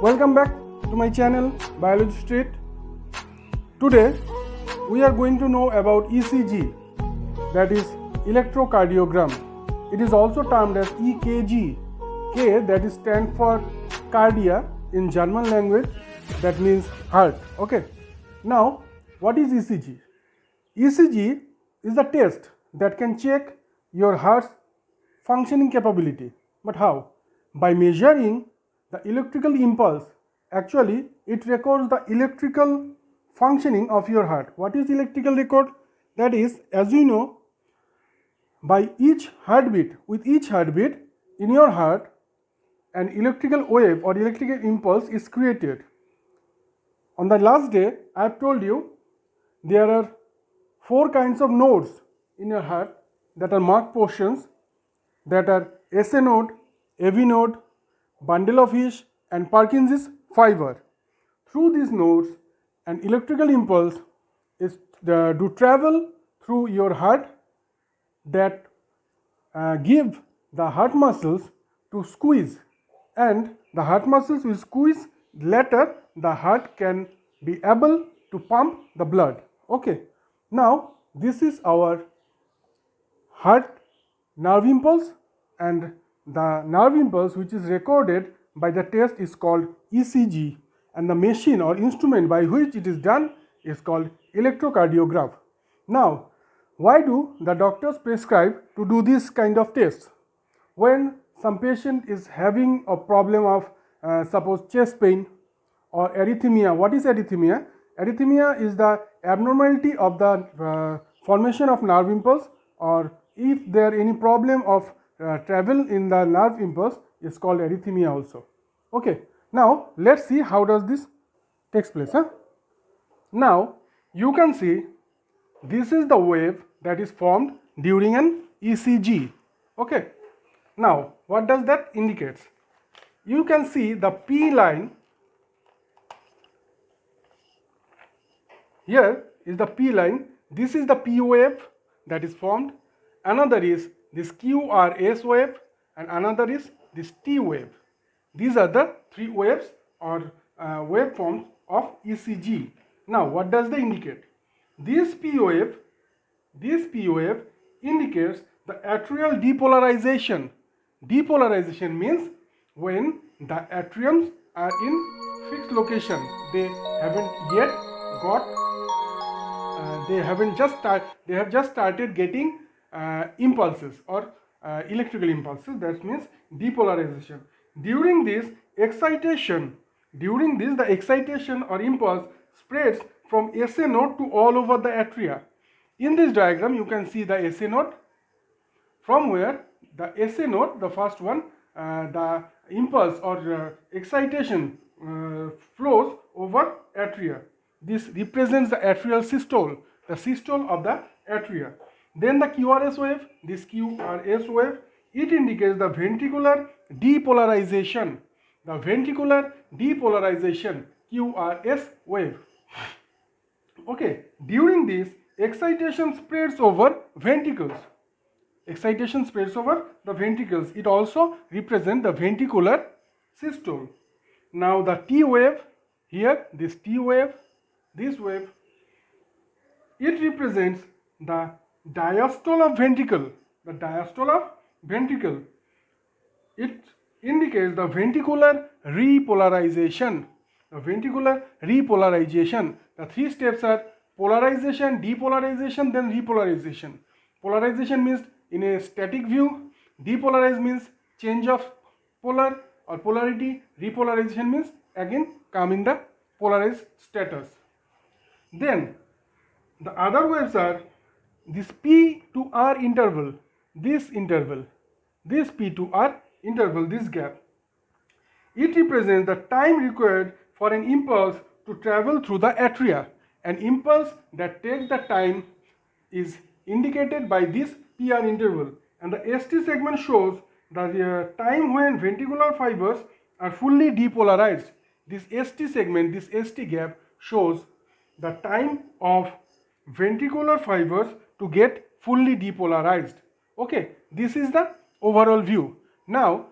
Welcome back to my channel Biology Street. Today we are going to know about ECG, that is electrocardiogram. It is also termed as EKG. K, that is stand for cardia in German language, that means heart. Okay. Now what is ECG? ECG is a test that can check your heart's functioning capability. But how? By measuring the electrical impulse. Actually, it records the electrical functioning of your heart. What is electrical record? That is, as you know, by each heartbeat, with each heartbeat in your heart, an electrical wave or electrical impulse is created. On the last day, I have told you there are 4 kinds of nodes in your heart that are marked portions, that are SA node, AV node, bundle of His, and Purkin's fiber. Through these nodes, an electrical impulse is to travel through your heart that give the heart muscles to squeeze, and the heart muscles will squeeze. Later, the heart can be able to pump the blood. Okay. Now, this is our heart nerve impulse, and the nerve impulse which is recorded by the test is called ECG, and the machine or instrument by which it is done is called electrocardiogram. Now, why do the doctors prescribe to do this kind of tests? When some patient is having a problem of suppose chest pain or arrhythmia. What is arrhythmia? Arrhythmia is the abnormality of the formation of nerve impulse, or if there any problem of travel in the nerve impulse is called arrhythmia also. Okay. Now let's see how does this takes place. Now you can see this is the wave that is formed during an ECG. Okay. Now what does that indicate? You can see the P line. Here is the P line. This is the P wave that is formed. Another is this QRS wave, and another is this T wave. These are the 3 waves or waveforms of ECG. Now what does they indicate? This P wave indicates the atrial depolarization. Depolarization means when the atriums are in fixed location, they haven't yet got they have just started getting impulses or electrical impulses. That means depolarization. During this excitation, the excitation or impulse spreads from SA node to all over the atria. In this diagram, you can see the SA node, from where the SA node, the first one, the impulse or excitation flows over atria. This represents the atrial systole, the systole of the atria. Then the QRS wave, this QRS wave, it indicates the ventricular depolarization. The ventricular depolarization, QRS wave. Okay, during this, excitation spreads over ventricles. Excitation spreads over the ventricles. It also represents the ventricular systole. Now the T wave, here this T wave, this wave, it represents the diastole of ventricle. The diastole of ventricle. It indicates the ventricular repolarization. The ventricular repolarization. The 3 steps are polarization, depolarization, then repolarization. Polarization means in a static view. Depolarize means change of polar or polarity. Repolarization means again come in the polarized status. Then the other waves are this P to R interval, this P to R interval, this gap. It represents the time required for an impulse to travel through the atria. An impulse that takes the time is indicated by this PR interval, and the ST segment shows the time when ventricular fibers are fully depolarized. This ST segment, this ST gap shows the time of ventricular fibers to get fully depolarized. Okay, this is the overall view. Now,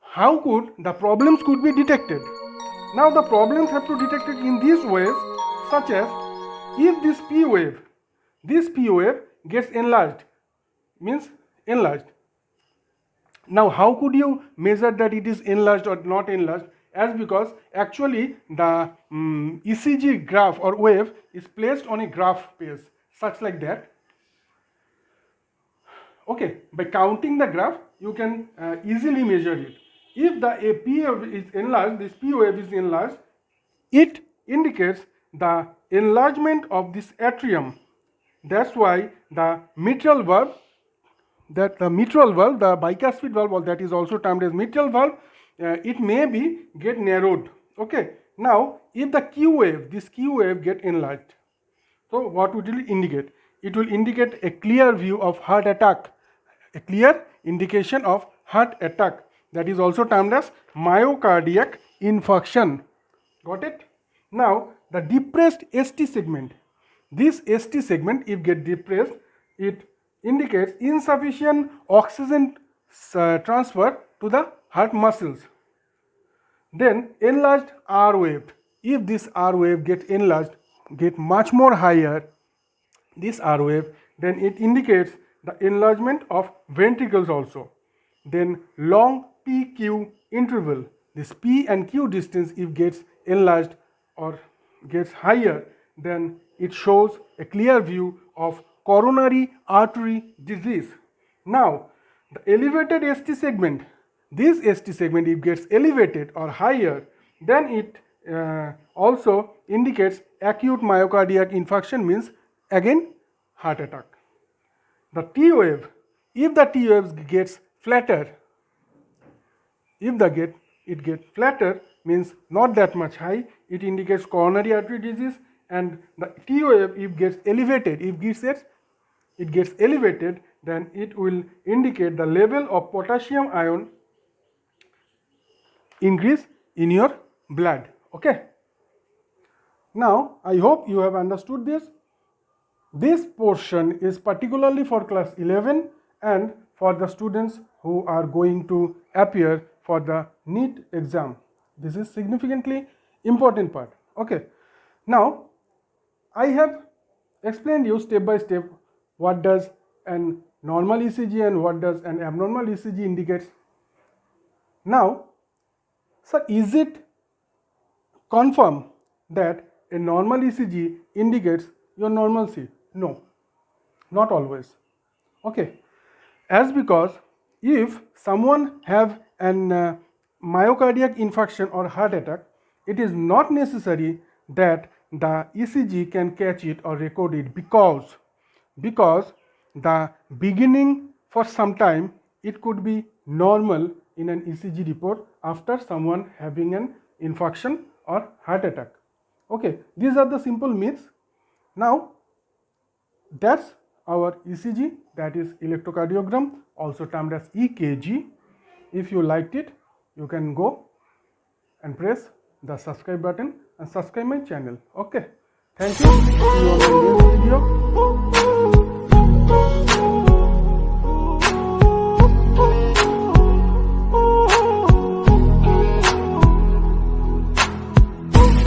how could the problems could be detected? Now the problems have to be detected in these ways, such as if this P wave gets enlarged, means enlarged. Now how could you measure that it is enlarged or not enlarged? As because actually the ECG graph or wave is placed on a graph page, such like that. Okay, by counting the graph you can easily measure it. If the P wave is enlarged, this P wave is enlarged, it indicates the enlargement of this atrium. That's why the mitral valve, the bicuspid valve, or that is also termed as mitral valve, it may be get narrowed. Okay, now if the this Q wave get enlarged, so what would it indicate? It will indicate a clear view of heart attack, a clear indication of heart attack, that is also termed as myocardiac infarction. Got it? Now the depressed ST segment, this ST segment if get depressed, it indicates insufficient oxygen transfer to the heart muscles. Then enlarged R wave, if this R wave get enlarged, get much more higher, this R wave, then it indicates the enlargement of ventricles also. Then long PQ interval, this P and Q distance if gets enlarged or gets higher, then it shows a clear view of coronary artery disease. Now the elevated ST segment, this ST segment if gets elevated or higher, then it also indicates acute myocardiac infarction, means again heart attack. The T wave, if the T wave gets flatter, if it gets flatter, means not that much high, it indicates coronary artery disease. And the T wave if gets elevated, it gets elevated, then it will indicate the level of potassium ion increase in your blood. Okay, now I hope you have understood this. This portion is particularly for class 11 and for the students who are going to appear for the NEET exam. This is significantly important part. Okay, now I have explained you step by step what does an normal ECG and what does an abnormal ECG indicates. Now, sir, is it confirmed that a normal ECG indicates your normalcy? No, not always. Okay, as because if someone have an myocardiac infarction or heart attack, it is not necessary that the ECG can catch it or record it, because the beginning for some time it could be normal in an ECG report after someone having an infarction or heart attack. Okay, these are the simple myths. Now that's our ECG, that is electrocardiogram, also termed as EKG. If you liked it, you can go and press the subscribe button and subscribe my channel. Okay, thank you. See you on the next video.